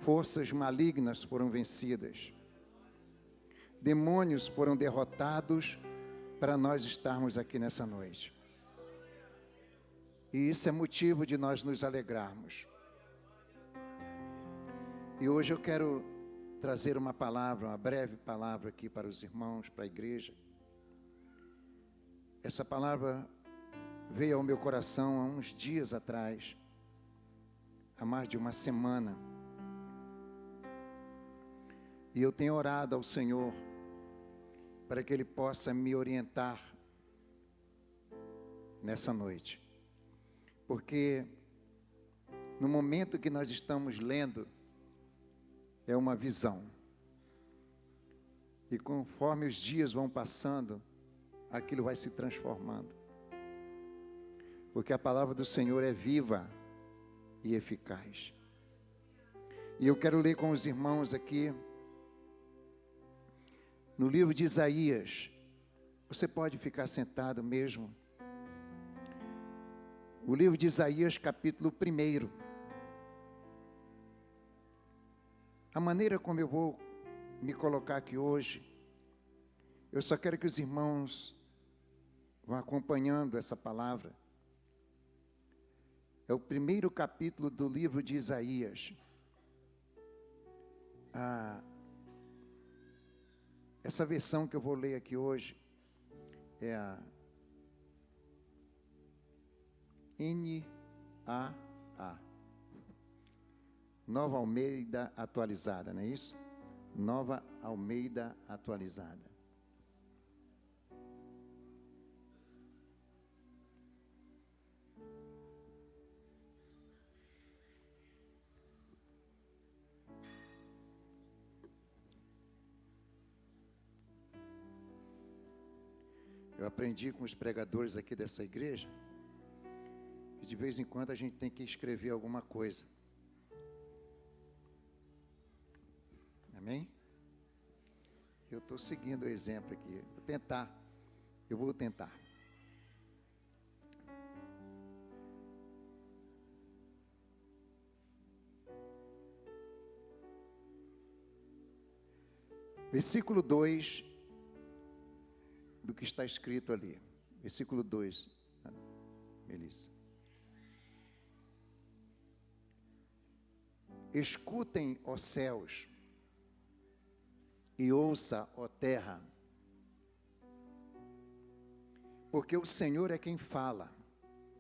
forças malignas foram vencidas. Demônios foram derrotados para nós estarmos aqui nessa noite. E isso é motivo de nós nos alegrarmos. E hoje eu quero trazer uma palavra, uma breve palavra aqui para os irmãos, para a igreja. Essa palavra veio ao meu coração há uns dias atrás, há mais de uma semana. E eu tenho orado ao Senhor para que Ele possa me orientar nessa noite. Porque no momento que nós estamos lendo, é uma visão. E conforme os dias vão passando, aquilo vai se transformando. Porque a palavra do Senhor é viva e eficaz. E eu quero ler com os irmãos aqui, no livro de Isaías. Você pode ficar sentado mesmo. O livro de Isaías, capítulo 1. A maneira como eu vou me colocar aqui hoje, eu só quero que os irmãos vão acompanhando essa palavra. É o 1º capítulo do livro de Isaías. Essa versão que eu vou ler aqui hoje é a NAA, Nova Almeida Atualizada, não é isso? Nova Almeida Atualizada. Eu aprendi com os pregadores aqui dessa igreja que de vez em quando a gente tem que escrever alguma coisa. Amém? Eu estou seguindo o exemplo aqui. Eu vou tentar. Versículo 2 do que está escrito ali. Versículo 2, Melissa. Escutem, ó céus, e ouça, ó terra, porque o Senhor é quem fala.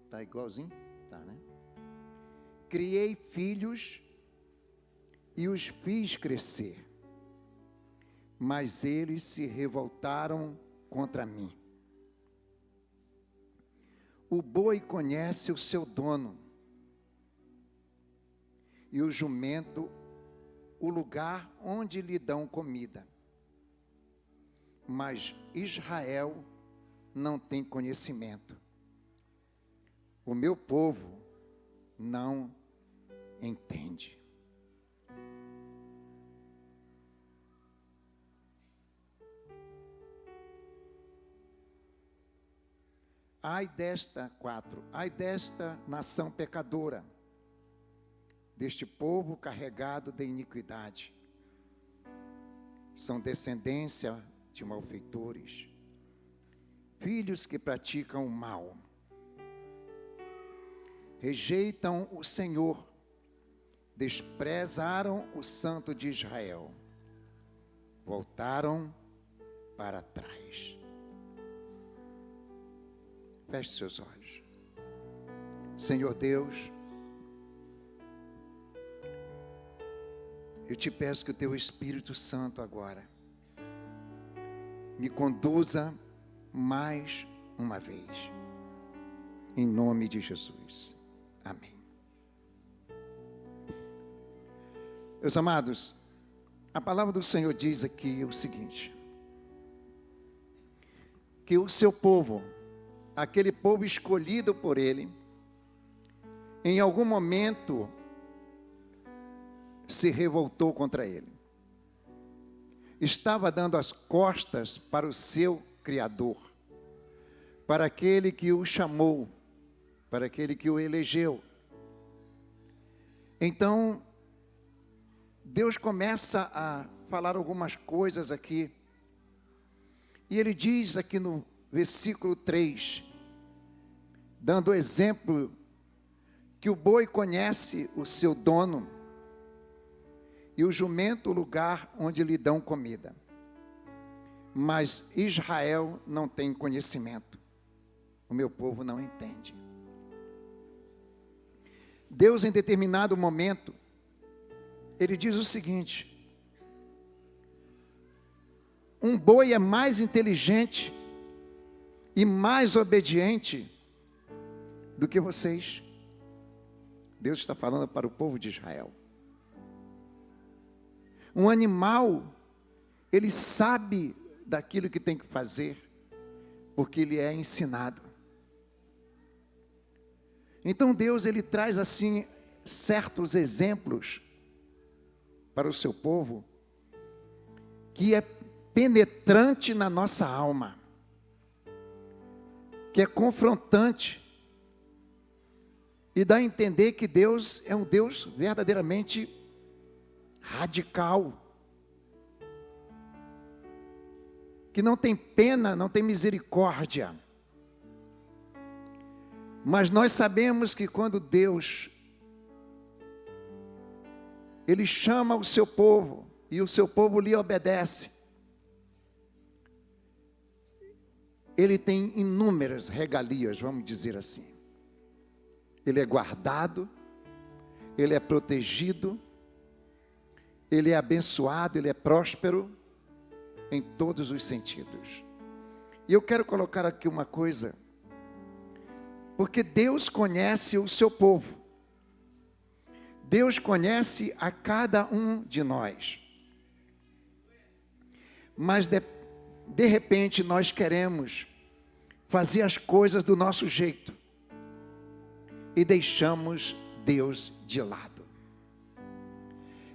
Está igualzinho? Tá, né? Criei filhos e os fiz crescer, mas eles se revoltaram contra mim. O boi conhece o seu dono, e o jumento o lugar onde lhe dão comida. Mas Israel não tem conhecimento. O meu povo não entende. Ai desta nação pecadora, deste povo carregado de iniquidade. São descendência de malfeitores, filhos que praticam o mal. Rejeitam o Senhor, desprezaram o Santo de Israel, voltaram para trás. Feche seus olhos. Senhor Deus, eu te peço que o teu Espírito Santo agora me conduza mais uma vez, em nome de Jesus, amém. Meus amados, a palavra do Senhor diz aqui o seguinte: que o seu povo, aquele povo escolhido por Ele, em algum momento se revoltou contra Ele. Estava dando as costas para o seu Criador, para aquele que o chamou, para aquele que o elegeu. Então, Deus começa a falar algumas coisas aqui. E Ele diz aqui no versículo 3, dando exemplo, que o boi conhece o seu dono e o jumento o lugar onde lhe dão comida. Mas Israel não tem conhecimento. O meu povo não entende. Deus, em determinado momento, Ele diz o seguinte: um boi é mais inteligente e mais obediente do que vocês. Deus está falando para o povo de Israel. Um animal, ele sabe daquilo que tem que fazer, porque ele é ensinado. Então Deus, ele traz assim certos exemplos para o seu povo, que é penetrante na nossa alma, que é confrontante, e dá a entender que Deus é um Deus verdadeiramente radical, que não tem pena, não tem misericórdia. Mas nós sabemos que quando Deus, Ele chama o seu povo, e o seu povo lhe obedece, Ele tem inúmeras regalias, vamos dizer assim. Ele é guardado, Ele é protegido, Ele é abençoado, Ele é próspero em todos os sentidos. E eu quero colocar aqui uma coisa, porque Deus conhece o seu povo. Deus conhece a cada um de nós. Mas de repente nós queremos fazer as coisas do nosso jeito e deixamos Deus de lado.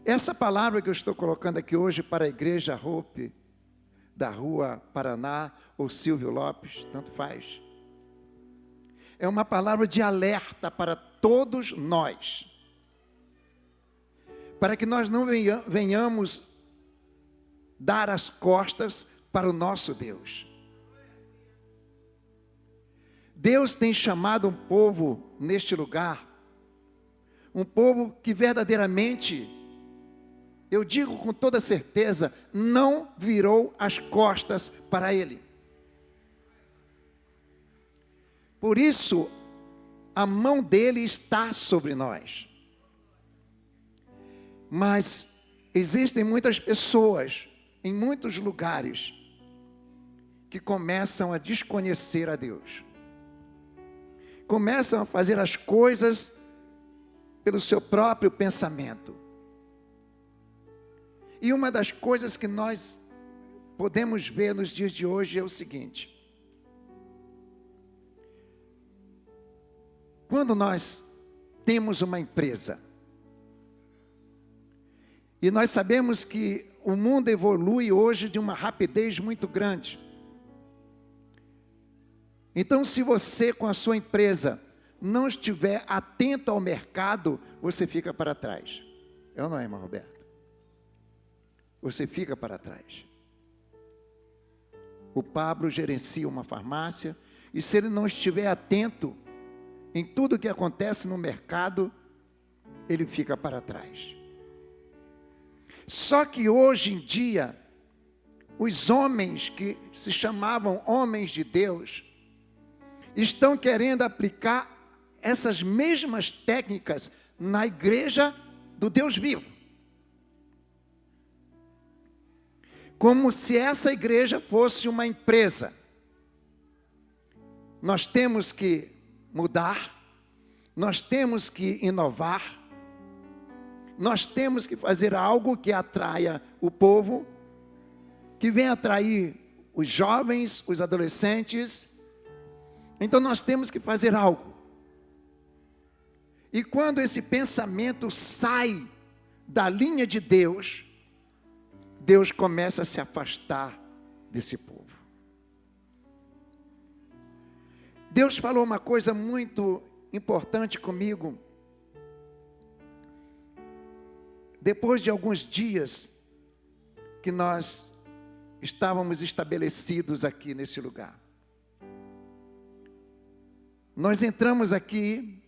Essa palavra que eu estou colocando aqui hoje para a igreja Hope da Rua Paraná ou Silvio Lopes, tanto faz, é uma palavra de alerta para todos nós, para que nós não venhamos dar as costas para o nosso Deus. Deus tem chamado um povo neste lugar, um povo que verdadeiramente, eu digo com toda certeza, não virou as costas para Ele. Por isso, a mão dele está sobre nós. Mas existem muitas pessoas, em muitos lugares, que começam a desconhecer a Deus. Começam a fazer as coisas pelo seu próprio pensamento. E uma das coisas que nós podemos ver nos dias de hoje é o seguinte: quando nós temos uma empresa, e nós sabemos que o mundo evolui hoje de uma rapidez muito grande. Então, se você com a sua empresa não estiver atento ao mercado, você fica para trás. É ou não é, irmã Roberta? Você fica para trás. O Pablo gerencia uma farmácia, e se ele não estiver atento em tudo que acontece no mercado, ele fica para trás. Só que hoje em dia, os homens que se chamavam homens de Deus, estão querendo aplicar essas mesmas técnicas na igreja do Deus vivo. Como se essa igreja fosse uma empresa. Nós temos que mudar, nós temos que inovar, nós temos que fazer algo que atraia o povo, que venha atrair os jovens, os adolescentes. Então nós temos que fazer algo. E quando esse pensamento sai da linha de Deus, Deus começa a se afastar desse povo. Deus falou uma coisa muito importante comigo. depois de alguns dias que nós estávamos estabelecidos aqui neste lugar, nós entramos aqui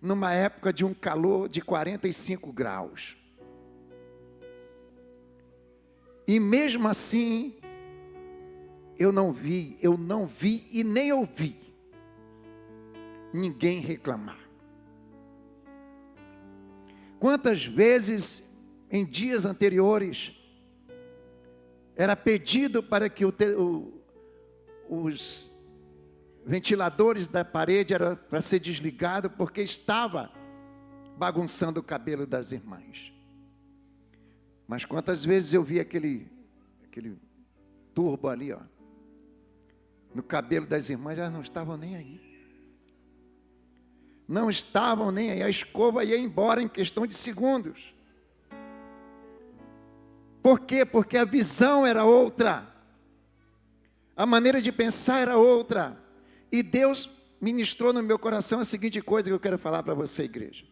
numa época de um calor de 45 graus. E mesmo assim, eu não vi e nem ouvi ninguém reclamar. Quantas vezes em dias anteriores era pedido para que os ventiladores da parede era para ser desligado porque estava bagunçando o cabelo das irmãs. Mas quantas vezes eu vi aquele turbo ali, ó, no cabelo das irmãs, elas não estavam nem aí. Não estavam nem aí. A escova ia embora em questão de segundos. Por quê? Porque a visão era outra. A maneira de pensar era outra. E Deus ministrou no meu coração a seguinte coisa que eu quero falar para você, igreja.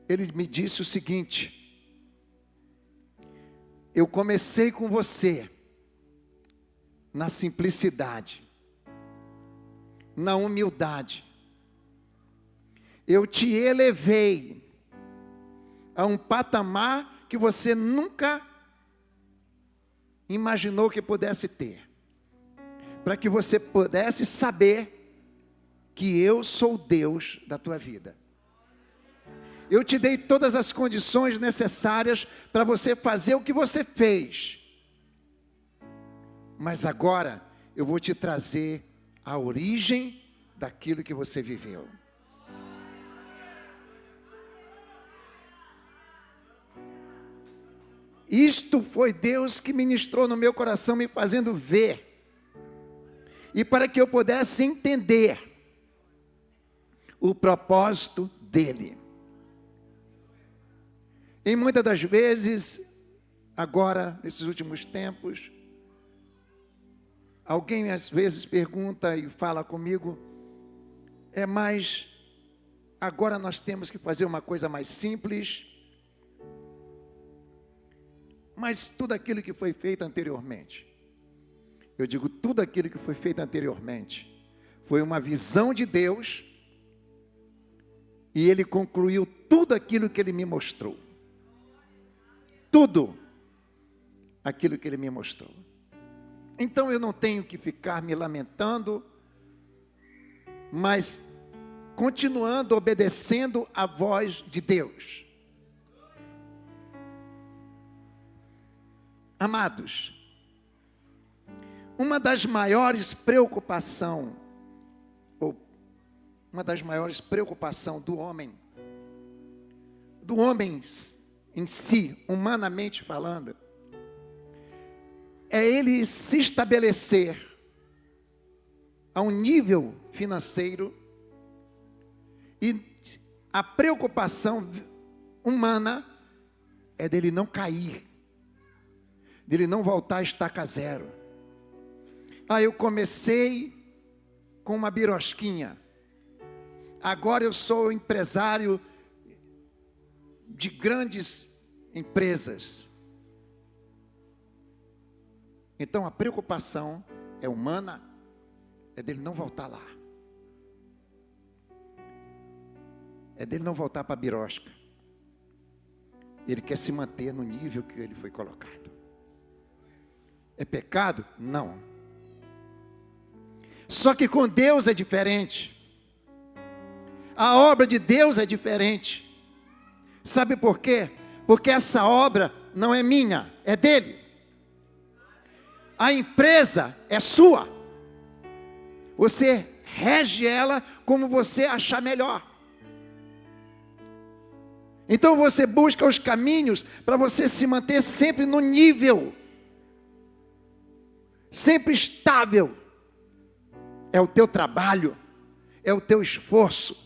Ele me disse o seguinte: eu comecei com você na simplicidade, na humildade. Eu te elevei a um patamar que você nunca imaginou que pudesse ter, para que você pudesse saber que eu sou o Deus da tua vida. Eu te dei todas as condições necessárias para você fazer o que você fez. Mas agora eu vou te trazer a origem daquilo que você viveu. Isto foi Deus que ministrou no meu coração, me fazendo ver. E para que eu pudesse entender o propósito dele. E muitas das vezes, agora, nesses últimos tempos, alguém às vezes pergunta e fala comigo, mas agora nós temos que fazer uma coisa mais simples. Mas tudo aquilo que foi feito anteriormente, eu digo tudo aquilo que foi feito anteriormente, foi uma visão de Deus, e Ele concluiu tudo aquilo que Ele me mostrou. Tudo aquilo que Ele me mostrou. Então eu não tenho que ficar me lamentando, mas continuando obedecendo a voz de Deus. Amados, uma das maiores preocupações do homem em si, humanamente falando, é ele se estabelecer a um nível financeiro, e a preocupação humana é dele não cair, dele não voltar a estaca zero. Eu comecei com uma birosquinha, agora eu sou empresário de grandes empresas. Então a preocupação é humana, é dele não voltar lá, é dele não voltar para a birosca. Ele quer se manter no nível que ele foi colocado. É pecado? Não. Só que com Deus é diferente. A obra de Deus é diferente. Sabe por quê? Porque essa obra não é minha, é dele. A empresa é sua. Você rege ela como você achar melhor. Então você busca os caminhos para você se manter sempre no nível, sempre estável. É o teu trabalho, é o teu esforço.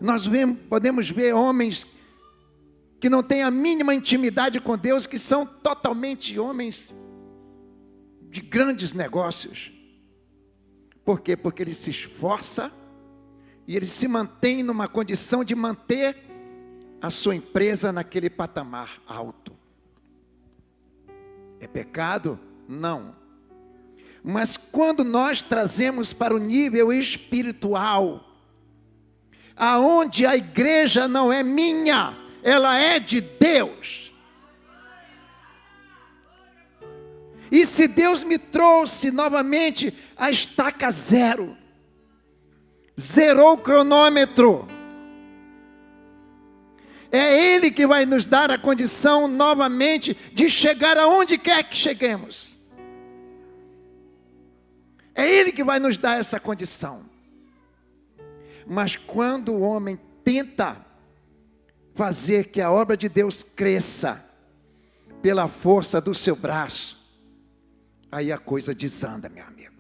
Nós podemos ver homens que não têm a mínima intimidade com Deus, que são totalmente homens de grandes negócios. Por quê? Porque ele se esforça e ele se mantém numa condição de manter a sua empresa naquele patamar alto. É pecado? Não. Mas quando nós trazemos para o nível espiritual, aonde a igreja não é minha, ela é de Deus. E se Deus me trouxe novamente a estaca zero, zerou o cronômetro, é Ele que vai nos dar a condição novamente de chegar aonde quer que cheguemos. É Ele que vai nos dar essa condição. Mas quando o homem tenta fazer que a obra de Deus cresça pela força do seu braço, aí a coisa desanda, meu amigo.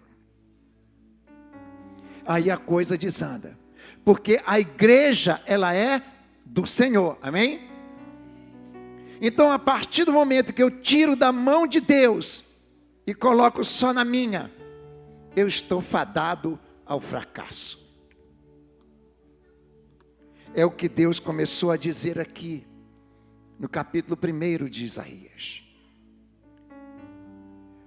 Aí a coisa desanda. Porque a igreja, ela é do Senhor, amém? Então, a partir do momento que eu tiro da mão de Deus e coloco só na minha, eu estou fadado ao fracasso. É o que Deus começou a dizer aqui, no capítulo 1 de Isaías.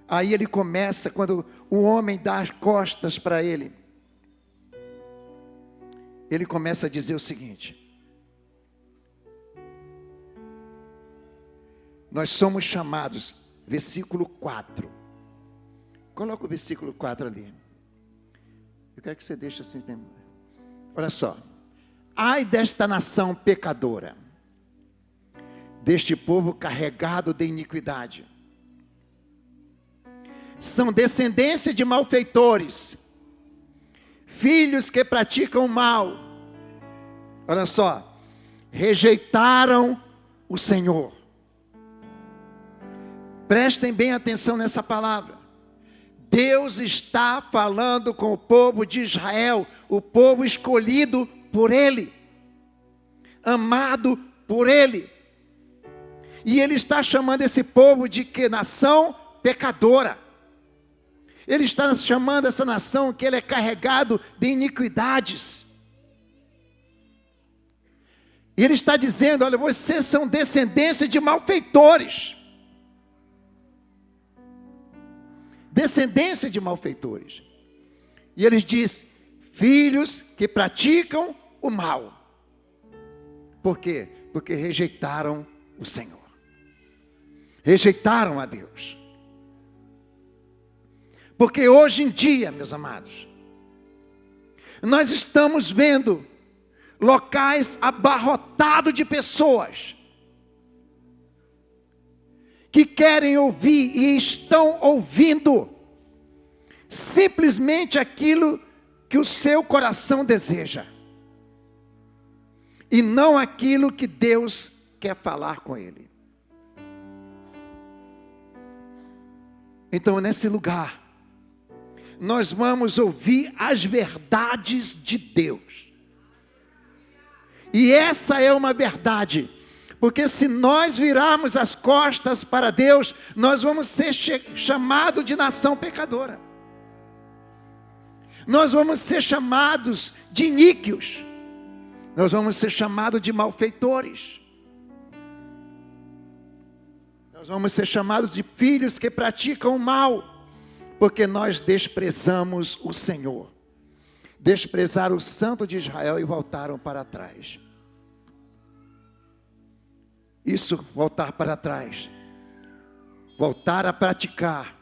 Aí ele começa, quando o homem dá as costas para ele, ele começa a dizer o seguinte: nós somos chamados, versículo 4. Coloca o versículo 4 ali. Eu quero que você deixe assim. Olha só. Ai desta nação pecadora, deste povo carregado de iniquidade. São descendência de malfeitores, filhos que praticam o mal. Olha só, rejeitaram o Senhor. Prestem bem atenção nessa palavra. Deus está falando com o povo de Israel, o povo escolhido por Ele, amado por Ele. E Ele está chamando esse povo de que? Nação pecadora. Ele está chamando essa nação que ele é carregado de iniquidades. E Ele está dizendo: olha, vocês são descendência de malfeitores. Descendência de malfeitores. E Ele diz: filhos que praticam o mal. Por quê? Porque rejeitaram o Senhor. Rejeitaram a Deus. Porque hoje em dia, meus amados, nós estamos vendo locais abarrotados de pessoas que querem ouvir e estão ouvindo simplesmente aquilo que o seu coração deseja, e não aquilo que Deus quer falar com ele. Então, nesse lugar, nós vamos ouvir as verdades de Deus. E essa é uma verdade, porque se nós virarmos as costas para Deus, nós vamos ser chamados de nação pecadora. Nós vamos ser chamados de iníquios. Nós vamos ser chamados de malfeitores. Nós vamos ser chamados de filhos que praticam o mal, porque nós desprezamos o Senhor. Desprezaram o Santo de Israel e voltaram para trás. Isso, voltar para trás, voltar a praticar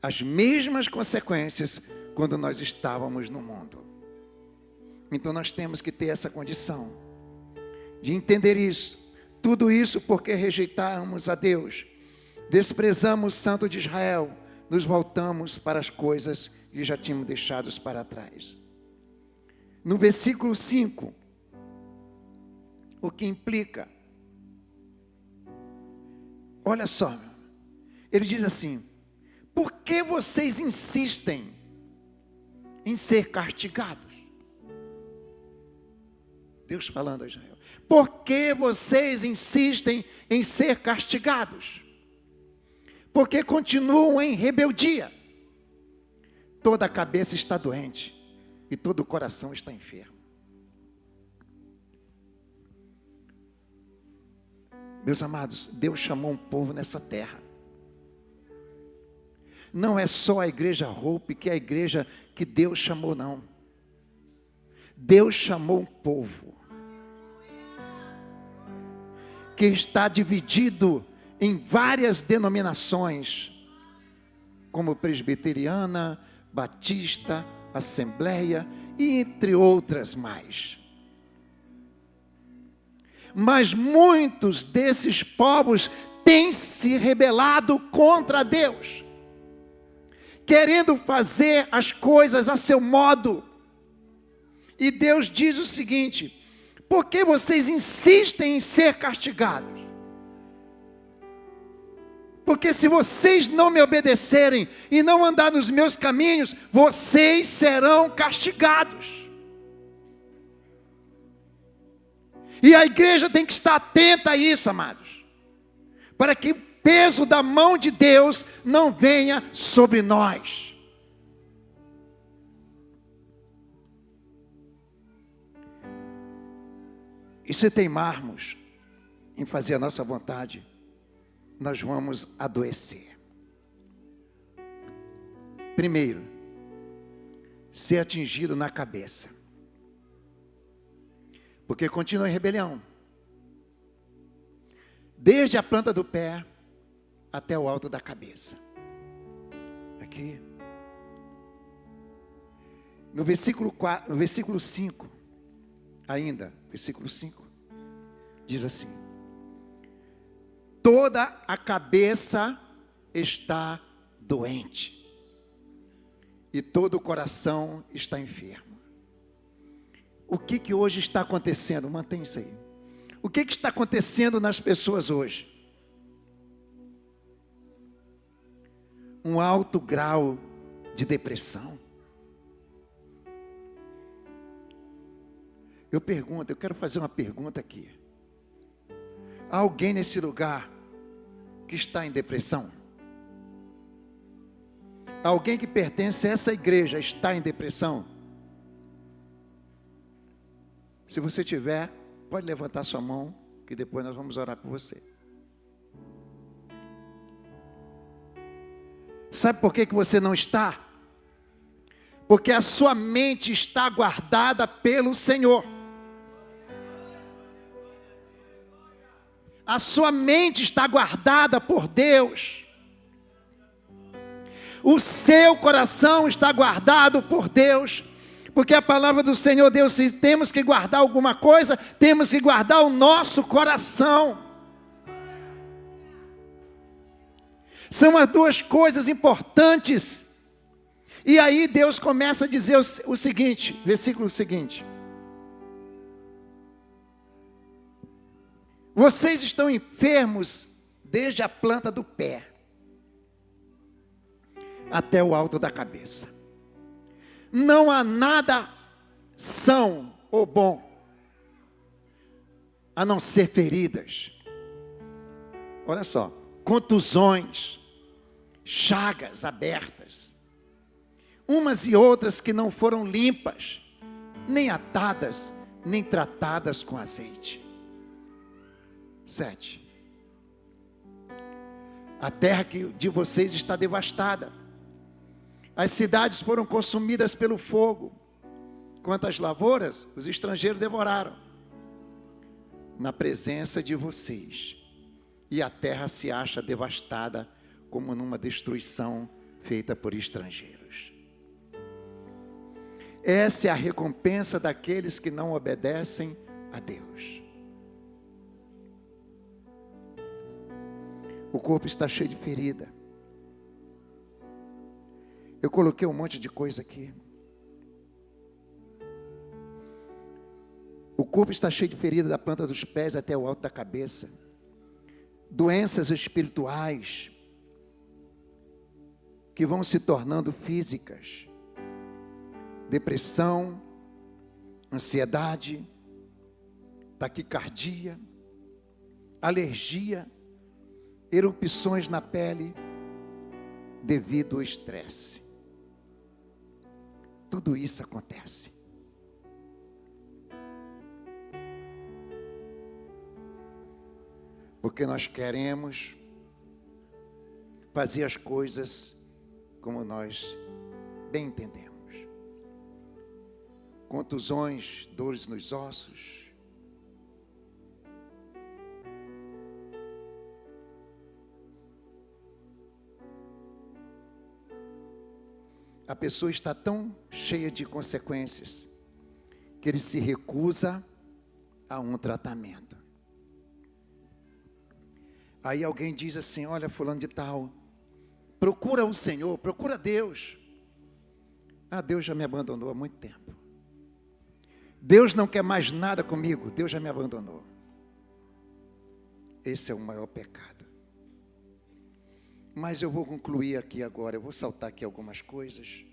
as mesmas consequências quando nós estávamos no mundo. Então nós temos que ter essa condição de entender isso. Tudo isso porque rejeitamos a Deus, desprezamos o Santo de Israel, nos voltamos para as coisas que já tínhamos deixado para trás. No versículo 5, o que implica, olha só, ele diz assim: por que vocês insistem em ser castigados? Deus falando a Israel: por que vocês insistem em ser castigados? Porque continuam em rebeldia. Toda a cabeça está doente e todo o coração está enfermo. Meus amados, Deus chamou um povo nessa terra. Não é só a igreja Hope, que é a igreja que Deus chamou, não. Deus chamou um povo que está dividido em várias denominações, como presbiteriana, batista, assembleia e entre outras mais. Mas muitos desses povos têm se rebelado contra Deus, querendo fazer as coisas a seu modo. E Deus diz o seguinte: por que vocês insistem em ser castigados? Porque se vocês não me obedecerem e não andar nos meus caminhos, vocês serão castigados. E a igreja tem que estar atenta a isso, amados, para que o peso da mão de Deus não venha sobre nós. E se teimarmos em fazer a nossa vontade, nós vamos adoecer. Primeiro, ser atingido na cabeça, porque continua em rebelião, desde a planta do pé até o alto da cabeça. Aqui, no versículo 4, no versículo 5, ainda, versículo 5, diz assim: toda a cabeça está doente, e todo o coração está enfermo. O que hoje está acontecendo? Mantém isso aí. O que está acontecendo nas pessoas hoje? Um alto grau de depressão. Eu quero fazer uma pergunta aqui. Há alguém nesse lugar que está em depressão? Alguém que pertence a essa igreja está em depressão? Se você tiver, pode levantar sua mão, que depois nós vamos orar por você. Sabe por que você não está? Porque a sua mente está guardada pelo Senhor. A sua mente está guardada por Deus. O seu coração está guardado por Deus. Porque a palavra do Senhor, Deus, se temos que guardar alguma coisa, temos que guardar o nosso coração. São as duas coisas importantes. E aí Deus começa a dizer o seguinte, versículo seguinte: vocês estão enfermos desde a planta do pé até o alto da cabeça. Não há nada são ou bom, a não ser feridas. Olha só, contusões, chagas abertas, umas e outras que não foram limpas, nem atadas, nem tratadas com azeite. 7. A terra de vocês está devastada. As cidades foram consumidas pelo fogo. Quantas lavouras os estrangeiros devoraram na presença de vocês. E a terra se acha devastada como numa destruição feita por estrangeiros. Essa é a recompensa daqueles que não obedecem a Deus. O corpo está cheio de ferida. Eu coloquei um monte de coisa aqui. O corpo está cheio de ferida da planta dos pés até o alto da cabeça. Doenças espirituais que vão se tornando físicas. Depressão, ansiedade, taquicardia, alergia, erupções na pele devido ao estresse. Tudo isso acontece. Porque nós queremos fazer as coisas como nós bem entendemos. Contusões, dores nos ossos. A pessoa está tão cheia de consequências que ele se recusa a um tratamento. Aí alguém diz assim: olha, fulano de tal, procura o Senhor, procura Deus. Ah, Deus já me abandonou há muito tempo. Deus não quer mais nada comigo, Deus já me abandonou. Esse é o maior pecado. Mas eu vou concluir aqui agora, eu vou saltar aqui algumas coisas.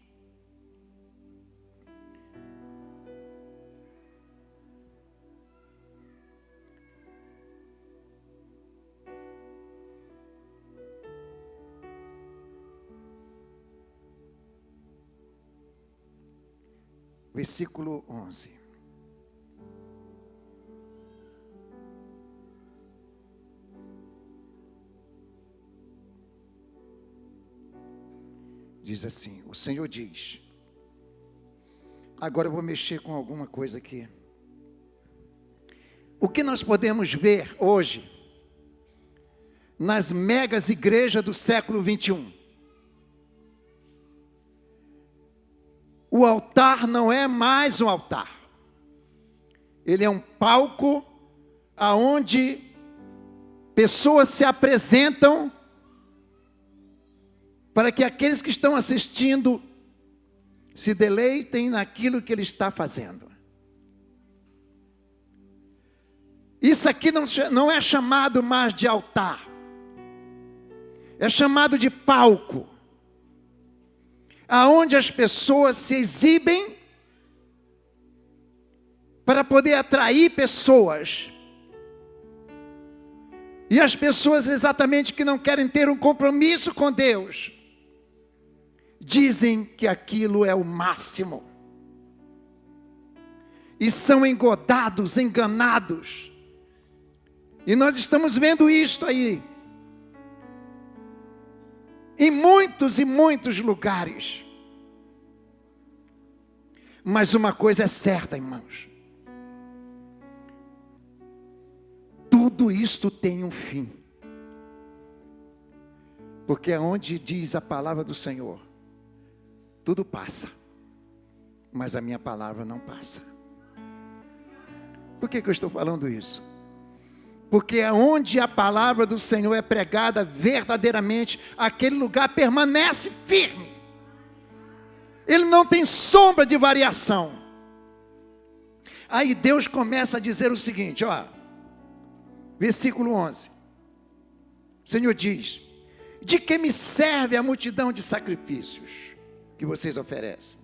Versículo 11. Diz assim, o Senhor diz, agora eu vou mexer com alguma coisa aqui. O que nós podemos ver hoje, nas megas igrejas do século 21? O altar não é mais um altar. Ele é um palco aonde pessoas se apresentam para que aqueles que estão assistindo se deleitem naquilo que ele está fazendo. Isso aqui não é chamado mais de altar. É chamado de palco, aonde as pessoas se exibem para poder atrair pessoas. E as pessoas exatamente que não querem ter um compromisso com Deus, dizem que aquilo é o máximo. E são engodados, enganados. E nós estamos vendo isto aí. Em muitos e muitos lugares. Mas uma coisa é certa, irmãos. Tudo isto tem um fim. Porque é onde diz a palavra do Senhor. Tudo passa. Mas a minha palavra não passa. Por que eu estou falando isso? Porque onde a palavra do Senhor é pregada verdadeiramente, aquele lugar permanece firme. Ele não tem sombra de variação. Aí Deus começa a dizer o seguinte, ó. Versículo 11. O Senhor diz, de que me serve a multidão de sacrifícios que vocês oferecem?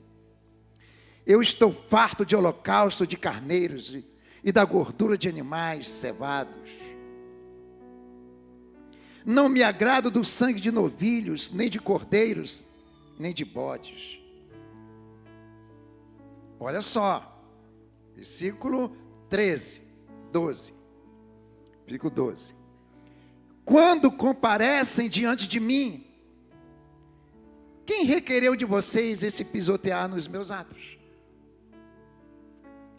Eu estou farto de holocausto de carneiros e da gordura de animais cevados. Não me agrado do sangue de novilhos, nem de cordeiros, nem de bodes. Olha só, versículo 13, 12. Versículo 12. Quando comparecem diante de mim, quem requereu de vocês esse pisotear nos meus atos?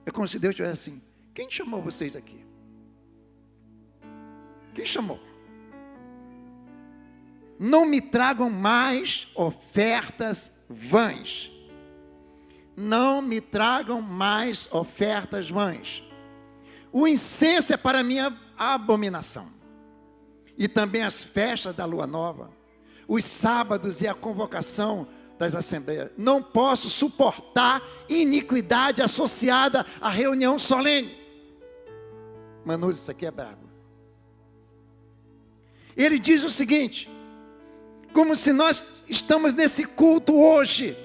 É como se Deus estivesse assim, quem chamou vocês aqui? Quem chamou? Não me tragam mais ofertas vãs. Não me tragam mais ofertas vãs. O incenso é para minha abominação. E também as festas da lua nova, os sábados e a convocação das assembleias. Não posso suportar iniquidade associada à reunião solene. Manus, isso aqui é brabo. Ele diz o seguinte, como se nós estamos nesse culto hoje,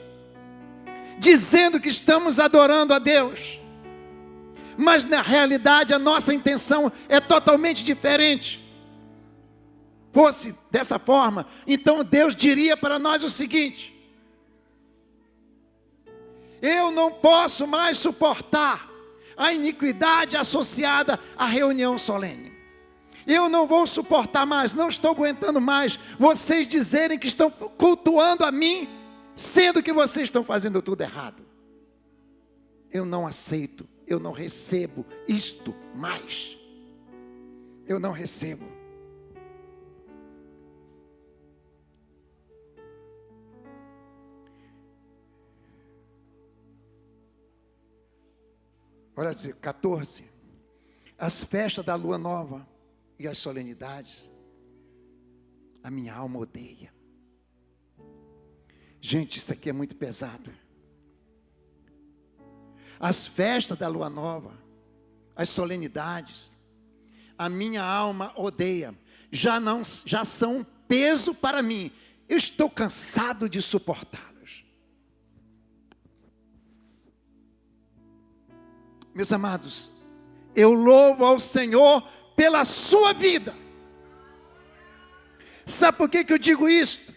dizendo que estamos adorando a Deus, mas na realidade a nossa intenção é totalmente diferente. Fosse dessa forma, então Deus diria para nós o seguinte, eu não posso mais suportar a iniquidade associada à reunião solene. Eu não vou suportar mais, não estou aguentando mais vocês dizerem que estão cultuando a mim, sendo que vocês estão fazendo tudo errado. Eu não aceito, eu não recebo isto mais. Eu não recebo. Olha, 14. As festas da lua nova e as solenidades, a minha alma odeia. Gente, isso aqui é muito pesado. As festas da lua nova, as solenidades, a minha alma odeia. Já são um peso para mim. Eu estou cansado de suportá-los. Meus amados, eu louvo ao Senhor pela sua vida. Sabe por que eu digo isto?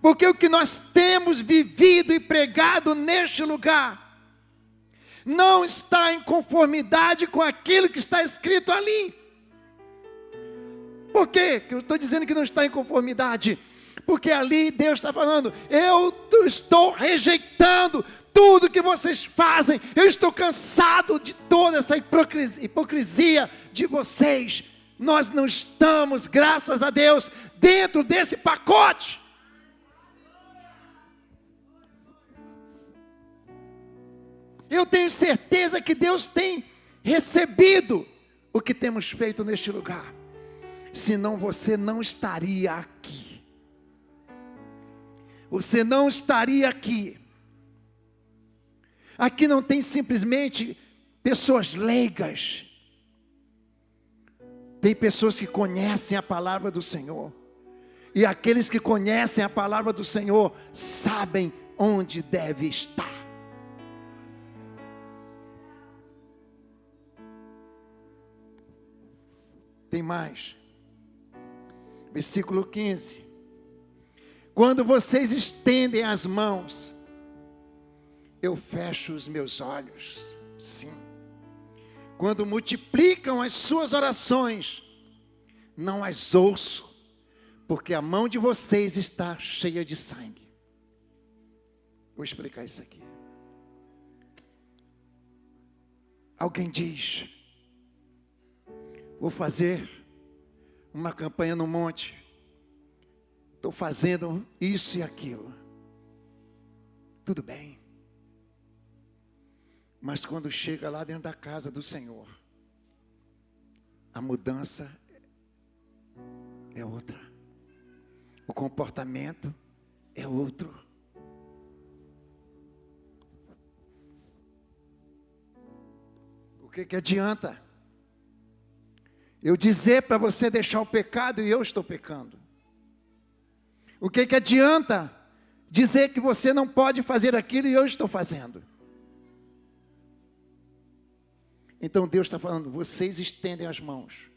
Porque o que nós temos vivido e pregado neste lugar não está em conformidade com aquilo que está escrito ali. Por quê que eu estou dizendo que não está em conformidade? Porque ali Deus está falando, eu estou rejeitando tudo que vocês fazem. Eu estou cansado de toda essa hipocrisia de vocês. Nós não estamos, graças a Deus, dentro desse pacote. Eu tenho certeza que Deus tem recebido o que temos feito neste lugar. Senão você não estaria aqui. Você não estaria aqui. Aqui não tem simplesmente pessoas leigas. Tem pessoas que conhecem a palavra do Senhor. E aqueles que conhecem a palavra do Senhor sabem onde deve estar. Tem mais. Versículo 15. Quando vocês estendem as mãos, eu fecho os meus olhos. Sim. Quando multiplicam as suas orações, não as ouço, porque a mão de vocês está cheia de sangue. Vou explicar isso aqui. Alguém diz, vou fazer uma campanha no monte, estou fazendo isso e aquilo. Tudo bem. Mas quando chega lá dentro da casa do Senhor, a mudança é outra. O comportamento é outro. O que adianta eu dizer para você deixar o pecado e eu estou pecando? O que adianta dizer que você não pode fazer aquilo e eu estou fazendo? Então Deus está falando, vocês estendem as mãos.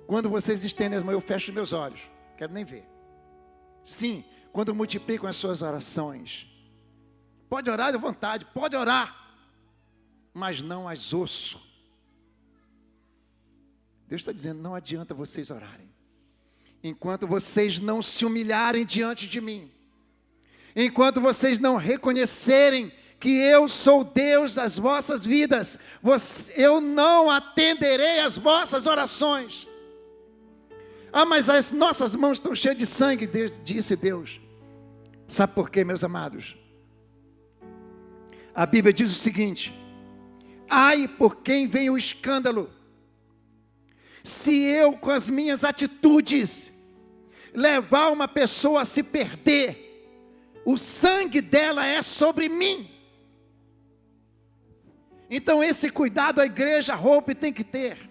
Quando vocês estendem as mãos, eu fecho os meus olhos. Quero nem ver. Sim, quando multiplicam as suas orações. Pode orar à vontade, pode orar. Mas não as ouço. Deus está dizendo, não adianta vocês orarem. Enquanto vocês não se humilharem diante de mim. Enquanto vocês não reconhecerem que eu sou Deus das vossas vidas, eu não atenderei às vossas orações. Ah, mas as nossas mãos estão cheias de sangue, disse Deus. Sabe por quê, meus amados? A Bíblia diz o seguinte, ai por quem vem o escândalo, se eu com as minhas atitudes levar uma pessoa a se perder, o sangue dela é sobre mim. Então esse cuidado a igreja Hope tem que ter.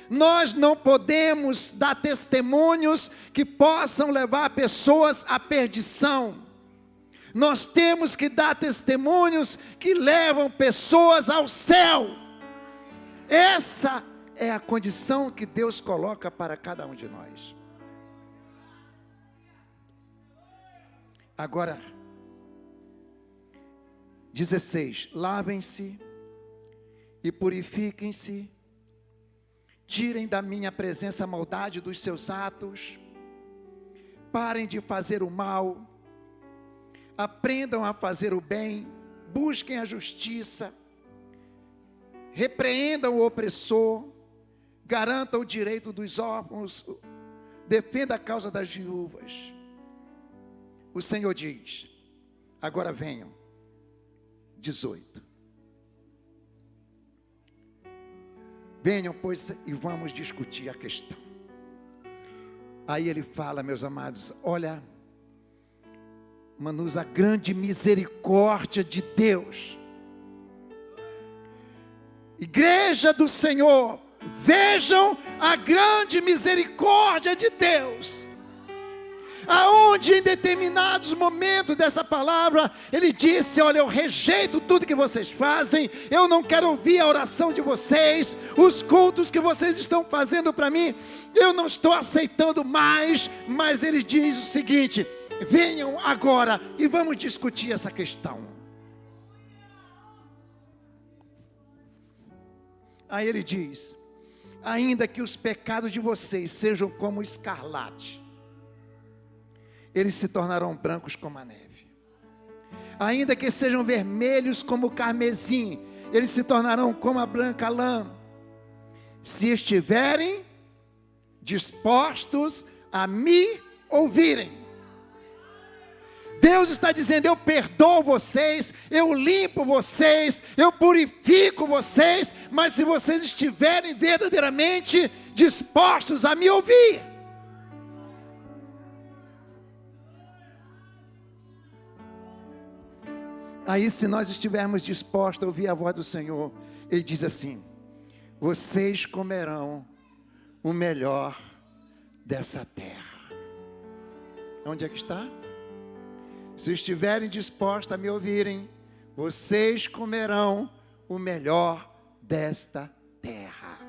Nós não podemos dar testemunhos que possam levar pessoas à perdição. Nós temos que dar testemunhos que levam pessoas ao céu. Essa é a condição que Deus coloca para cada um de nós. Agora, 16, lavem-se e purifiquem-se tirem da minha presença a maldade dos seus atos, parem de fazer o mal, aprendam a fazer o bem, busquem a justiça, repreendam o opressor, garantam o direito dos órfãos, defenda a causa das viúvas. O Senhor diz, agora venham, 18. Venham, pois, e vamos discutir a questão. Aí ele fala, meus amados, olha, Manus, a grande misericórdia de Deus. Igreja do Senhor, vejam a grande misericórdia de Deus. Aonde em determinados momentos dessa palavra, ele disse, olha, eu rejeito tudo que vocês fazem, eu não quero ouvir a oração de vocês, os cultos que vocês estão fazendo para mim, eu não estou aceitando mais, mas ele diz o seguinte, venham agora e vamos discutir essa questão. Aí ele diz, ainda que os pecados de vocês sejam como escarlate, eles se tornarão brancos como a neve. Ainda que sejam vermelhos como o carmesim, eles se tornarão como a branca lã. Se estiverem dispostos a me ouvirem. Deus está dizendo, eu perdoo vocês, eu limpo vocês, eu purifico vocês, mas se vocês estiverem verdadeiramente dispostos a me ouvir. Aí, se nós estivermos dispostos a ouvir a voz do Senhor, ele diz assim, vocês comerão o melhor dessa terra. Onde é que está? Se estiverem dispostos a me ouvirem, vocês comerão o melhor desta terra.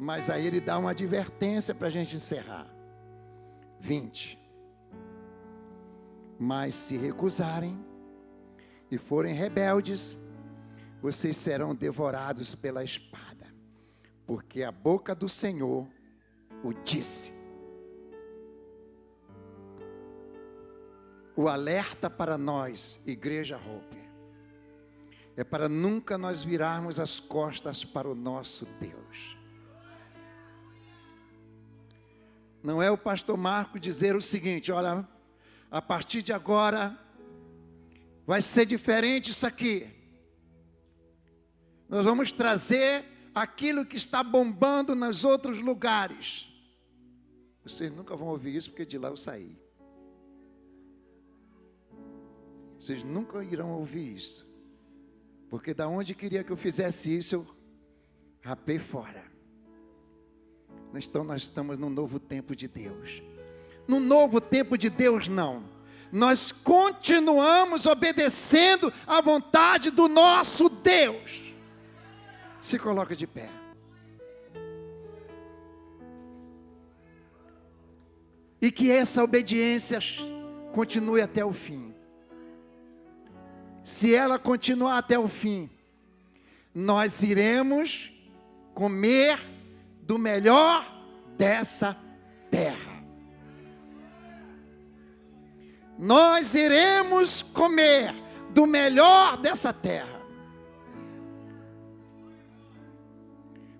Mas aí ele dá uma advertência para a gente encerrar. 20. Mas se recusarem e forem rebeldes, vocês serão devorados pela espada, porque a boca do Senhor o disse. O alerta para nós, Igreja Hope, é para nunca nós virarmos as costas para o nosso Deus. Não é o pastor Marco dizer o seguinte, olha, a partir de agora, vai ser diferente isso aqui. Nós vamos trazer aquilo que está bombando nos outros lugares. Vocês nunca vão ouvir isso, porque de lá eu saí. Vocês nunca irão ouvir isso. Porque da onde queria que eu fizesse isso, eu rapei fora. Então nós estamos num novo tempo de Deus. No novo tempo de Deus, não. Nós continuamos obedecendo à vontade do nosso Deus. Se coloca de pé. E que essa obediência continue até o fim. Se ela continuar até o fim, nós iremos comer do melhor dessa terra. Nós iremos comer do melhor dessa terra.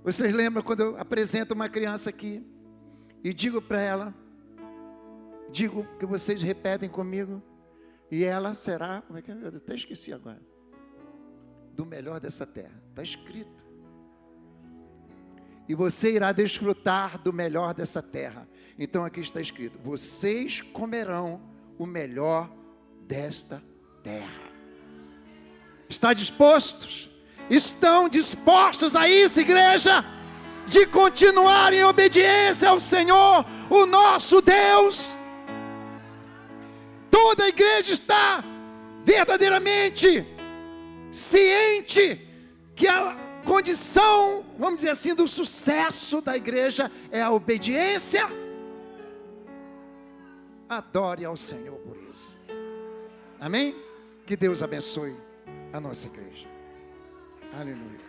Vocês lembram quando eu apresento uma criança aqui e digo para ela, digo que vocês repetem comigo, e ela será, como é que é? Eu até esqueci agora. Do melhor dessa terra. Está escrito. E você irá desfrutar do melhor dessa terra. Então aqui está escrito, vocês comerão o melhor desta terra. Está dispostos? Estão dispostos a isso, igreja? De continuar em obediência ao Senhor, o nosso Deus? Toda a igreja está verdadeiramente ciente que a condição, vamos dizer assim, do sucesso da igreja é a obediência. Adore ao Senhor por isso. Amém? Que Deus abençoe a nossa igreja. Aleluia.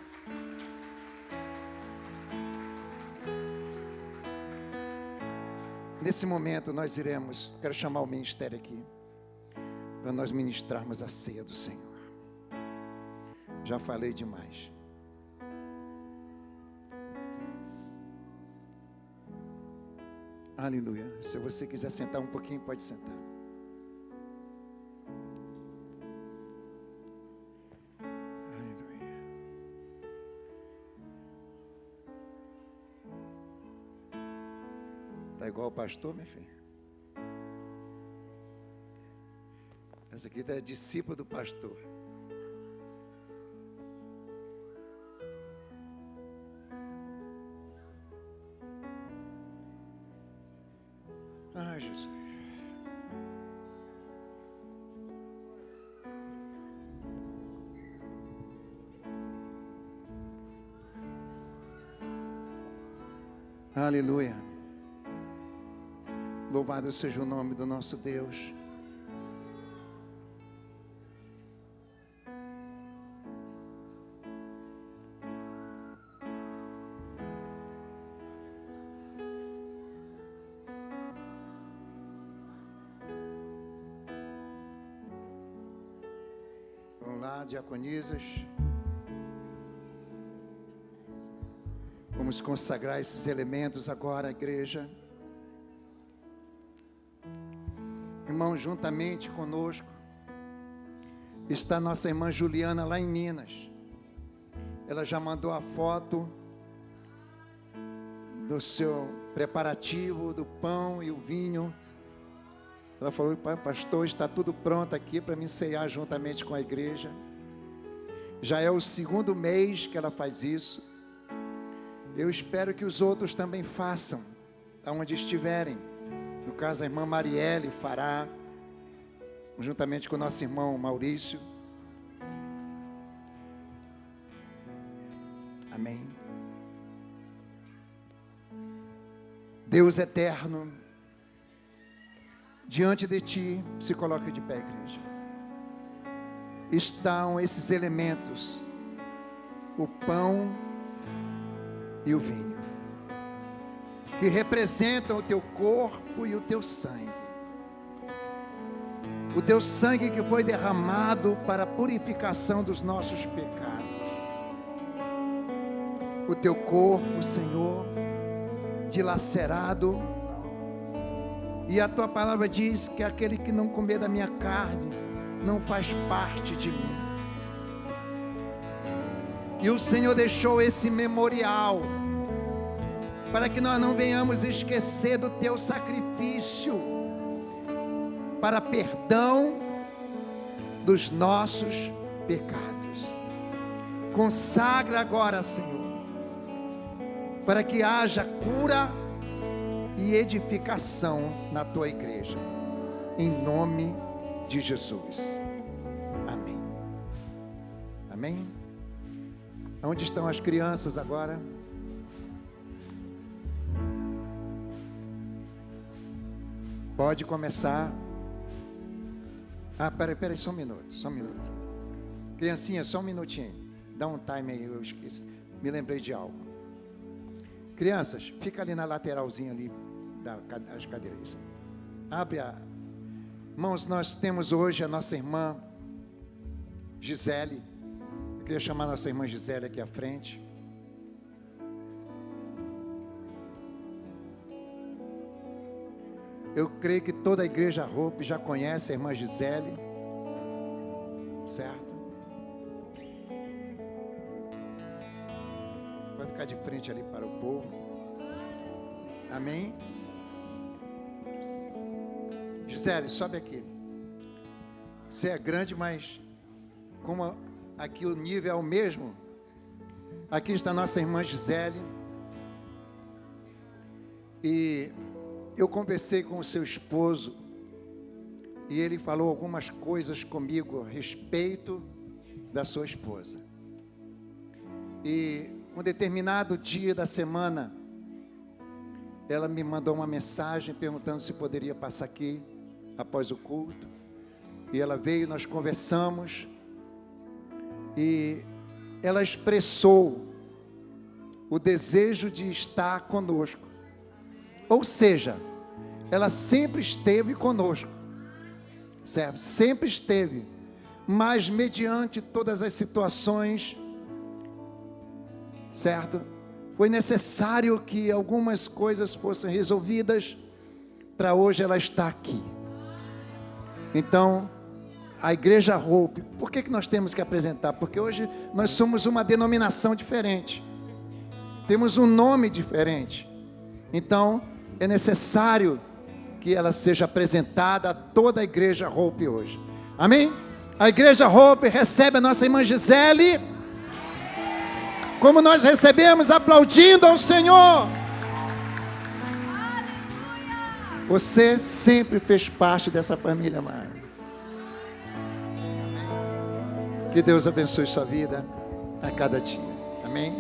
Nesse momento nós iremos, quero chamar o ministério aqui, para nós ministrarmos a ceia do Senhor. Já falei demais. Aleluia. Se você quiser sentar um pouquinho, pode sentar. Aleluia. Está igual o pastor, meu filho? Essa aqui é discípula do pastor. Ai, Jesus. Aleluia. Louvado seja o nome do nosso Deus. Vamos lá, diaconisas. Vamos consagrar esses elementos agora, igreja. Irmão, juntamente conosco está nossa irmã Juliana lá em Minas. Ela já mandou a foto do seu preparativo, do pão e o vinho. Ela falou: pastor, está tudo pronto aqui para me ceiar juntamente com a igreja. Já é o 2º mês que ela faz isso. Eu espero que os outros também façam, aonde estiverem. No caso, a irmã Marielle fará, juntamente com o nosso irmão Maurício. Amém. Deus eterno, diante de ti, se coloque de pé, igreja. Estão esses elementos, o pão e o vinho, que representam o teu corpo e o teu sangue. O teu sangue que foi derramado para a purificação dos nossos pecados. O teu corpo, Senhor, dilacerado. E a tua palavra diz que aquele que não comer da minha carne não faz parte de mim. E o Senhor deixou esse memorial para que nós não venhamos esquecer do teu sacrifício para perdão dos nossos pecados. Consagra agora, Senhor, para que haja cura e edificação na tua igreja, em nome de Jesus. Amém. Amém. Onde estão as crianças agora? Pode começar. Peraí, só um minuto. Criancinha, só um minutinho. Dá um time aí, eu esqueci. Me lembrei de algo. Crianças, fica ali na lateralzinha ali das cadeiras. Abre a... Irmãos, nós temos hoje a nossa irmã Gisele. Eu queria chamar a nossa irmã Gisele aqui à frente. Eu creio que toda a igreja Hope já conhece a irmã Gisele, certo? Vai ficar de frente ali para o povo. Amém? Gisele, sobe aqui. Você é grande, mas como aqui o nível é o mesmo, aqui está a nossa irmã Gisele. E eu conversei com o seu esposo e ele falou algumas coisas comigo a respeito da sua esposa. E um determinado dia da semana, ela me mandou uma mensagem perguntando se poderia passar aqui após o culto. E ela veio, nós conversamos. E ela expressou o desejo de estar conosco. Ou seja, ela sempre esteve conosco, certo? Sempre esteve, mas mediante todas as situações, certo? Foi necessário que algumas coisas fossem resolvidas para hoje ela estar aqui. Então, a Igreja Hope, por que nós temos que apresentar? Porque hoje nós somos uma denominação diferente, temos um nome diferente. Então, é necessário que ela seja apresentada a toda a Igreja Hope hoje. Amém? A Igreja Hope recebe a nossa irmã Gisele, como nós recebemos, aplaudindo ao Senhor. Você sempre fez parte dessa família, amada. Que Deus abençoe sua vida a cada dia. Amém?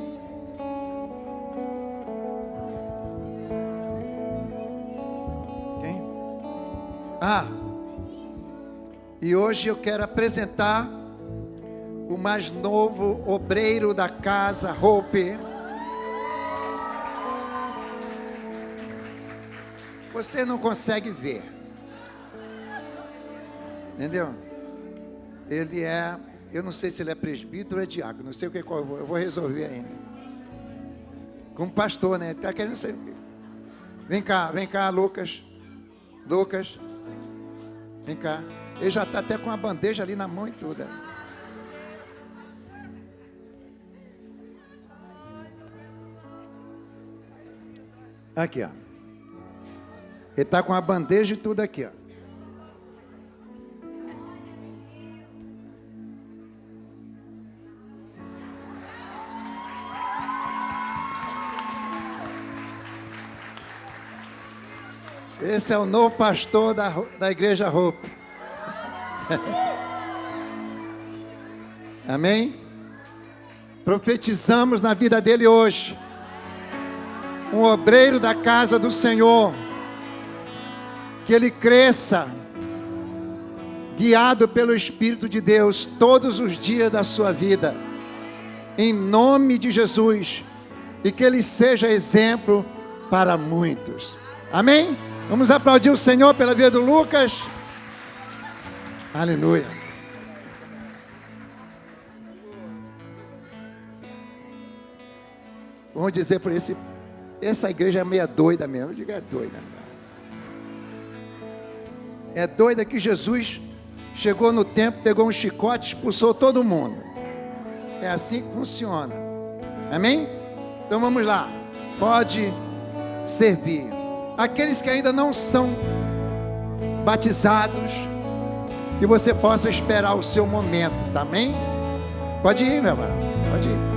Quem? E hoje eu quero apresentar o mais novo obreiro da casa Hope. Você não consegue ver, entendeu? Ele é, eu não sei se ele é presbítero ou é diácono, não sei o que eu vou resolver ainda. Como pastor, né? Tá querendo ser. Vem cá, Lucas, vem cá. Ele já está até com a bandeja ali na mão e tudo. Aqui, ó. Ele está com a bandeja e tudo aqui, ó. Esse é o novo pastor da Igreja Hope. Amém? Profetizamos na vida dele hoje. Um obreiro da casa do Senhor. Que ele cresça, guiado pelo Espírito de Deus, todos os dias da sua vida, em nome de Jesus, e que ele seja exemplo para muitos. Amém? Vamos aplaudir o Senhor pela vida do Lucas. Aleluia. Vamos dizer por essa igreja é meia doida mesmo. Eu digo, é doida mesmo. É doida que Jesus chegou no templo, pegou um chicote, expulsou todo mundo. É assim que funciona. Amém? Então vamos lá. Pode servir. Aqueles que ainda não são batizados, que você possa esperar o seu momento, tá? Amém? Pode ir, meu irmão. Pode ir.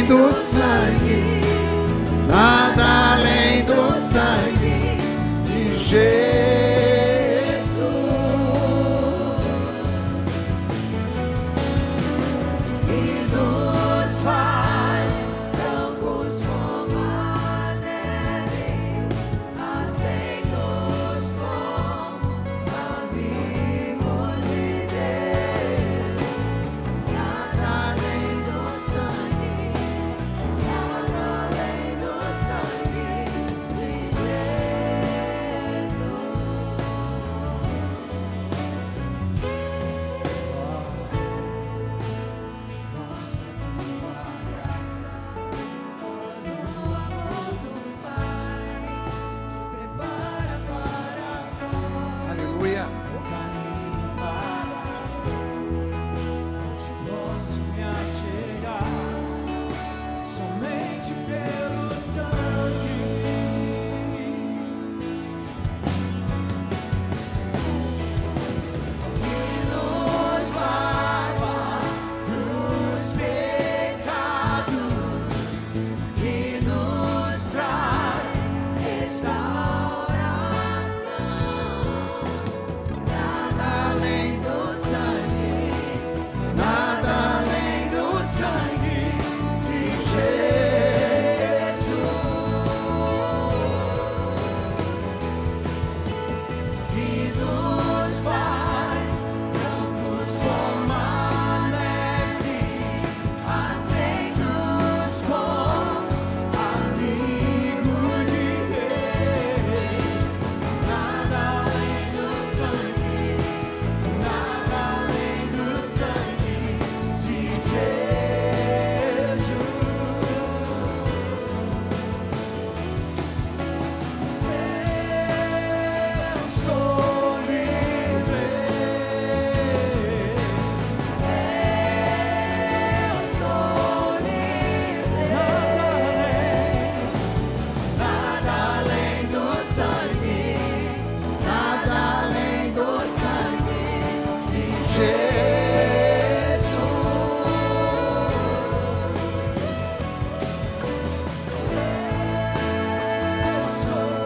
Do sangue, nada além do sangue de Jesus, que nos faz brancos como a neve, aceitos como família.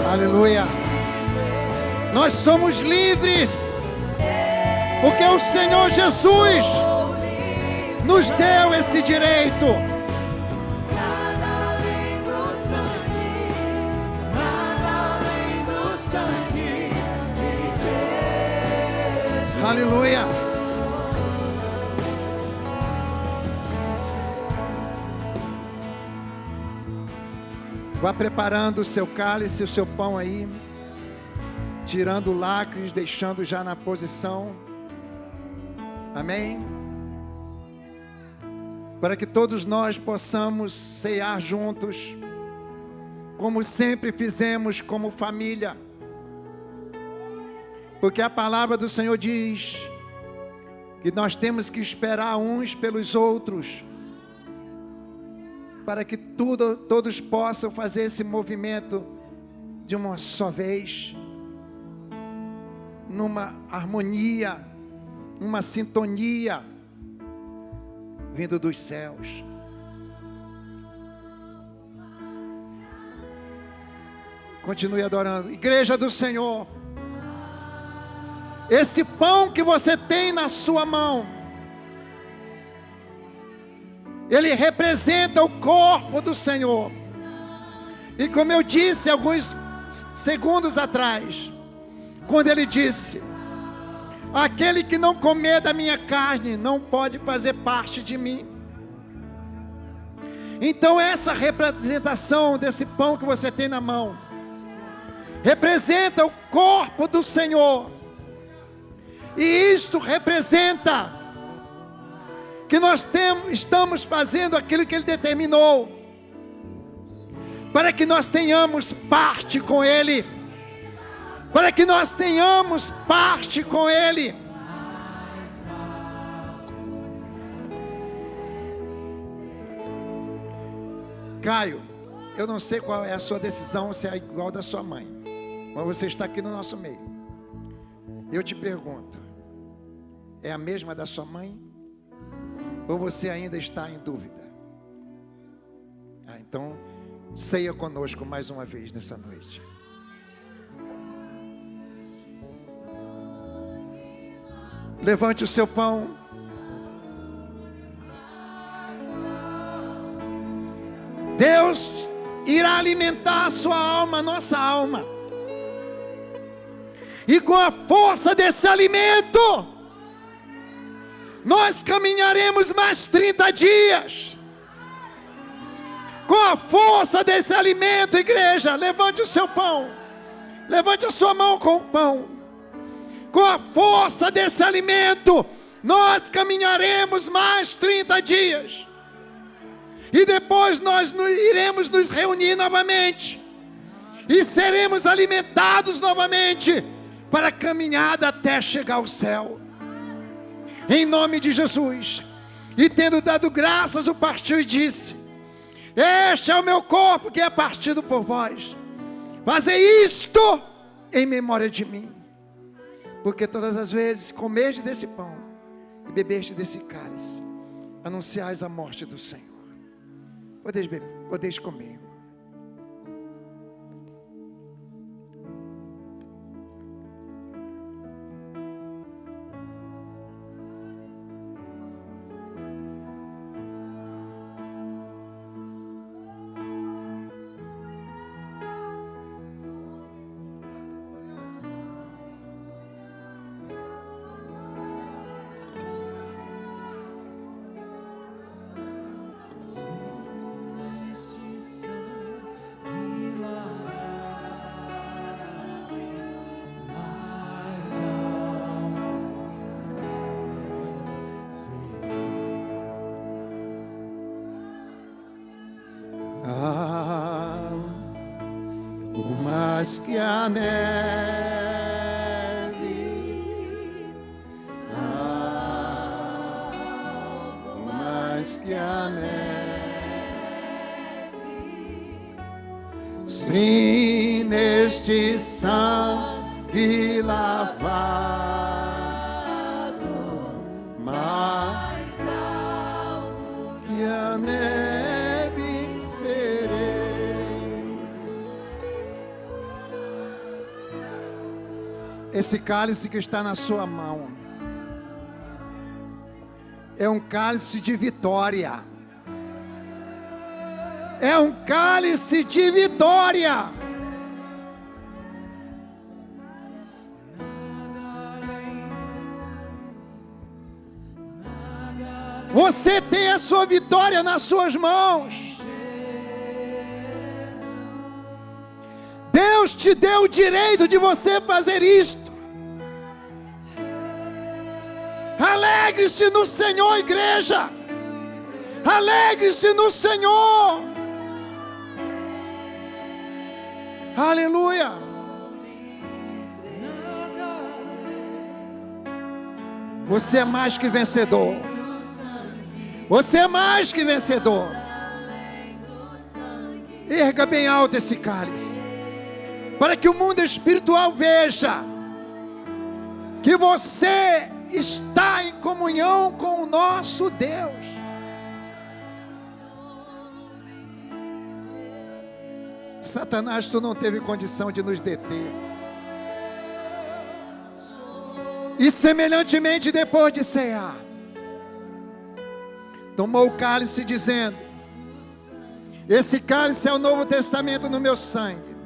Aleluia. Nós somos livres, porque o Senhor Jesus nos deu esse direito. Nada além do sangue, nada além do sangue de Jesus. Aleluia. Vá preparando o seu cálice, o seu pão aí, tirando lacres, deixando já na posição. Amém? Para que todos nós possamos ceiar juntos, como sempre fizemos como família. Porque a palavra do Senhor diz que nós temos que esperar uns pelos outros, para que todos possam fazer esse movimento de uma só vez, numa harmonia, uma sintonia, vindo dos céus. Continue adorando. Igreja do Senhor, esse pão que você tem na sua mão, ele representa o corpo do Senhor. E como eu disse alguns segundos atrás, quando ele disse: aquele que não comer da minha carne não pode fazer parte de mim. Então essa representação desse pão que você tem na mão representa o corpo do Senhor. E isto representa que nós estamos fazendo aquilo que Ele determinou, para que nós tenhamos parte com Ele, para que nós tenhamos parte com Ele. Caio, eu não sei qual é a sua decisão, se é igual da sua mãe, mas você está aqui no nosso meio. Eu te pergunto, é a mesma da sua mãe? Ou você ainda está em dúvida? Então, ceia conosco mais uma vez nessa noite. Levante o seu pão. Deus irá alimentar a sua alma, a nossa alma. E com a força desse alimento, nós caminharemos mais 30 dias. Com a força desse alimento, igreja, levante o seu pão. Levante a sua mão com o pão. Com a força desse alimento, nós caminharemos mais 30 dias. E depois nós iremos nos reunir novamente. E seremos alimentados novamente para a caminhada até chegar ao céu. Em nome de Jesus. E tendo dado graças, o partiu e disse: este é o meu corpo que é partido por vós. Fazei isto em memória de mim. Porque todas as vezes comeste desse pão e bebeste desse cálice, anunciais a morte do Senhor. Podeis beber, podeis comer. Mais que a neve, mais que a neve, sim, neste sangue lavado, mais alto que a neve serei. Esse cálice que está na sua mão é um cálice de vitória. É um cálice de vitória. Você tem a sua vitória nas suas mãos. Deus te deu o direito de você fazer isto. Alegre-se no Senhor, igreja. Alegre-se no Senhor. Aleluia. Você é mais que vencedor. Você é mais que vencedor. Erga bem alto esse cálice, para que o mundo espiritual veja que você está em comunhão com o nosso Deus. Satanás, tu não teve condição de nos deter. E semelhantemente, depois de cear, tomou o cálice dizendo: esse cálice é o Novo Testamento no meu sangue.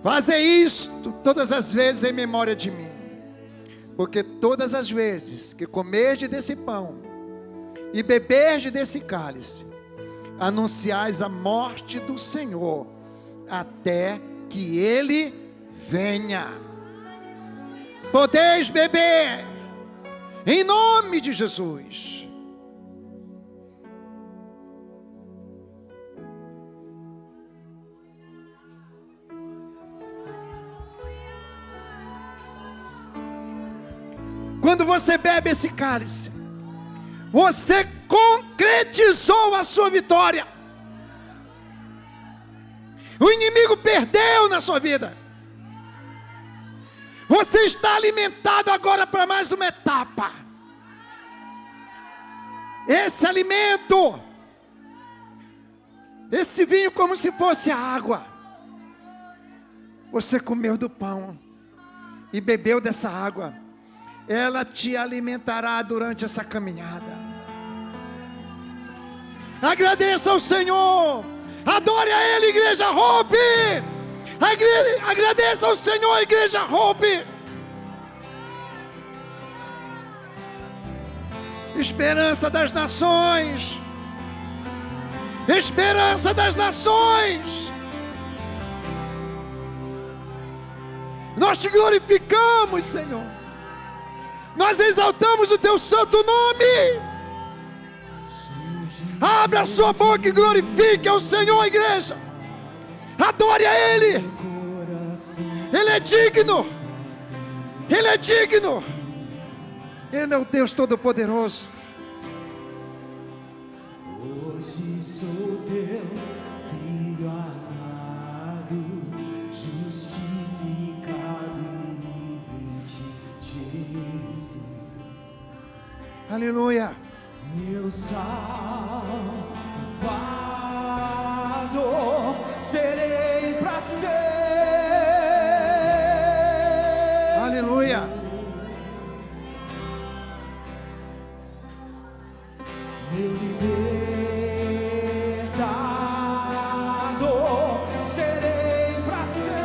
Fazei isto todas as vezes em memória de mim. Porque todas as vezes que comerdes desse pão e beberdes desse cálice, anunciais a morte do Senhor, até que Ele venha. Podeis beber, em nome de Jesus. Quando você bebe esse cálice, você concretizou a sua vitória. O inimigo perdeu na sua vida. Você está alimentado agora para mais uma etapa. Esse alimento, esse vinho como se fosse água. Você comeu do pão e bebeu dessa água. Ela te alimentará durante essa caminhada. Agradeça ao Senhor. Adore a Ele, igreja Hope. Agradeça ao Senhor, igreja Hope. Esperança das nações. Esperança das nações. Nós te glorificamos, Senhor. Nós exaltamos o teu santo nome. Abra a sua boca e glorifique ao Senhor, igreja. Adore a Ele. Ele é digno. Ele é digno. Ele é o Deus Todo-Poderoso. Hoje sou teu filho amado, justificado e livre de Jesus. Aleluia. Meu Salvador, serei para ser. Aleluia. Meu libertador, serei para sempre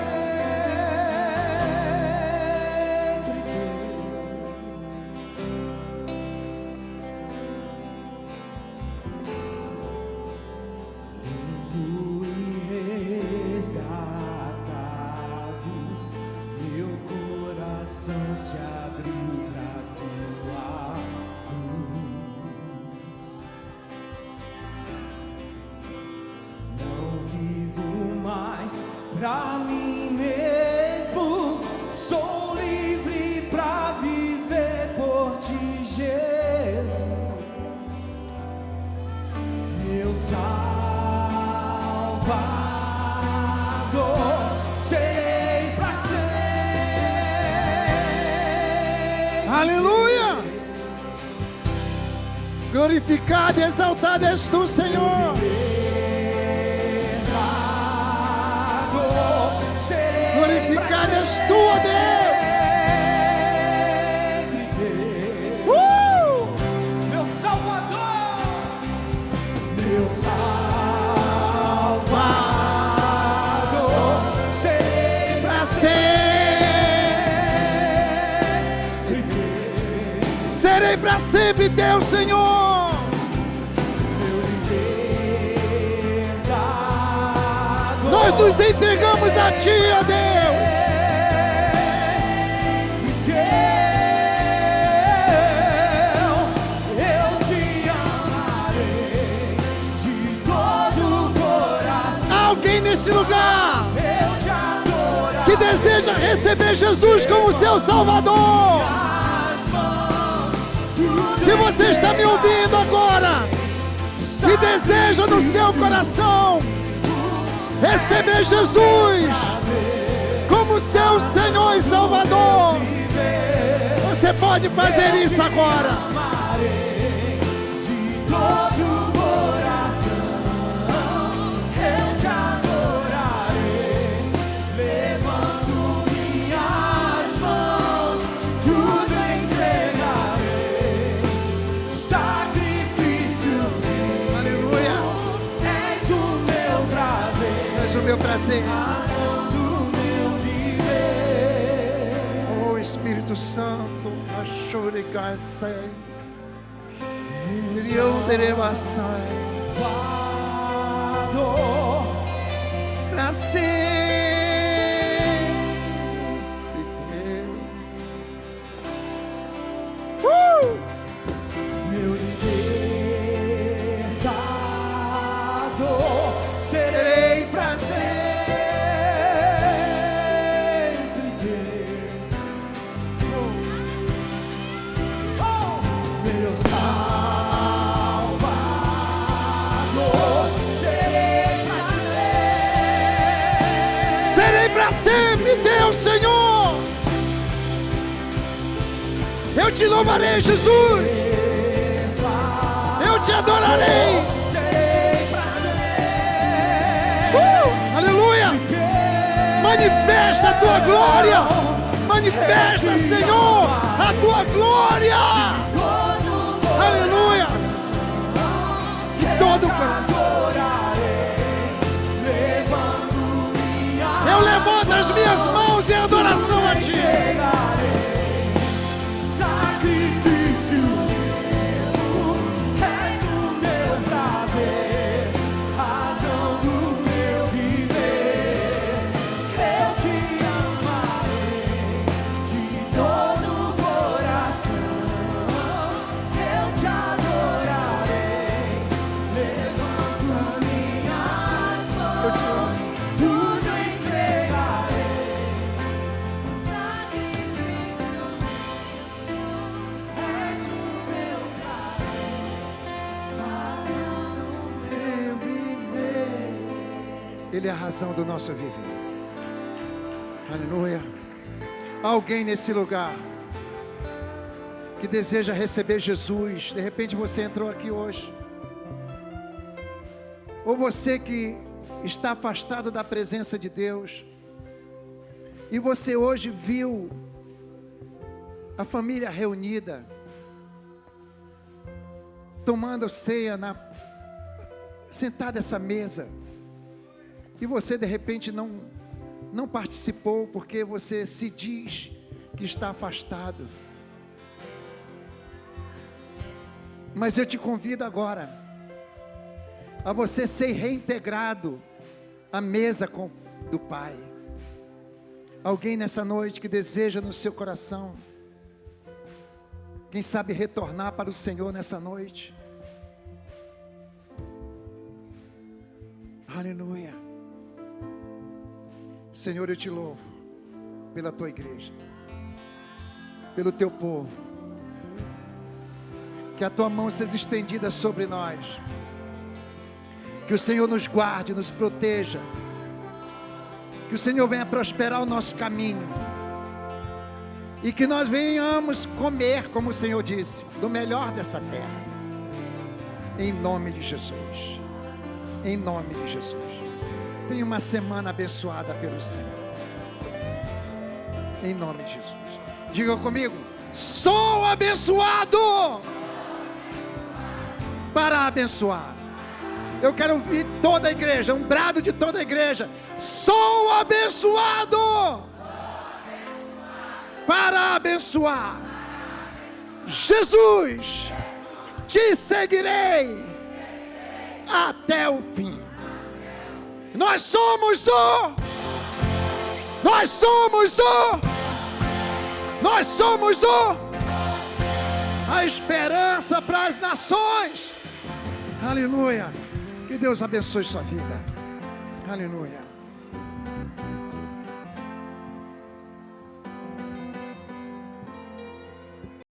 limpo e resgatado, meu coração se abriu pra tua cruz. Não vivo mais pra mim mesmo, sou livre pra viver por ti, Jesus. Meu Salvador, serei pra sempre. Aleluia. Glorificado e exaltado és tu, Senhor. Glorificado és tu, ó Deus. Serei para sempre teu, Senhor. Nós nos entregamos a Ti, ó Deus. Eu te amarei de todo o coração. Alguém nesse lugar Eu te adorarei. que deseja receber Jesus como seu Salvador. Se você está me ouvindo agora e deseja no seu coração receber Jesus como seu Senhor e Salvador, você pode fazer isso agora. De todo o coração eu te adorarei, levando minhas mãos, tudo entregarei, sacrifício meu. Aleluia. És o meu prazer, És o meu prazer. razão do meu viver. Oh Espírito Santo, achore caçai. Eu derevassai. Guardo Pra sempre teu. meu libertador, serei pra sempre teu. Meu Salvador, serei pra sempre. Serei pra sempre teu, Senhor. Eu te louvarei, Jesus. Eu te adorarei. Serei pra sempre. Aleluia. Manifesta a tua glória. Manifesta, Senhor, a tua glória. Aleluia. Todo o coração. Eu levanto as minhas mãos em adoração a Ti. Sacrifício meu, és o meu prazer, razão do meu viver. Eu te amarei de todo o coração. Eu te adorarei, levando minhas mãos, tudo entregarei. És o meu prazer, razão do meu viver. Ele é a razão do nosso viver. Aleluia. Alguém nesse lugar que deseja receber Jesus. De repente você entrou aqui hoje. Ou você que está afastado da presença de Deus. E você hoje viu a família reunida, tomando ceia, sentada nessa mesa. E você de repente não participou porque você se diz que está afastado. Mas eu te convido agora a você ser reintegrado à mesa do Pai. Alguém nessa noite que deseja no seu coração, quem sabe retornar para o Senhor nessa noite. Aleluia. Senhor, eu te louvo pela tua igreja, pelo teu povo. Que a tua mão seja estendida sobre nós. Que o Senhor nos guarde, nos proteja. Que o Senhor venha prosperar o nosso caminho. E que nós venhamos comer, como o Senhor disse, do melhor dessa terra. Em nome de Jesus. Em nome de Jesus. Tenha uma semana abençoada pelo Senhor. Em nome de Jesus. Diga comigo: sou abençoado para abençoar. Eu quero ouvir toda a igreja, um brado de toda a igreja: sou abençoado abençoar. Jesus, te seguirei até o fim. Nós somos a esperança para as nações. Aleluia. Que Deus abençoe sua vida. Aleluia.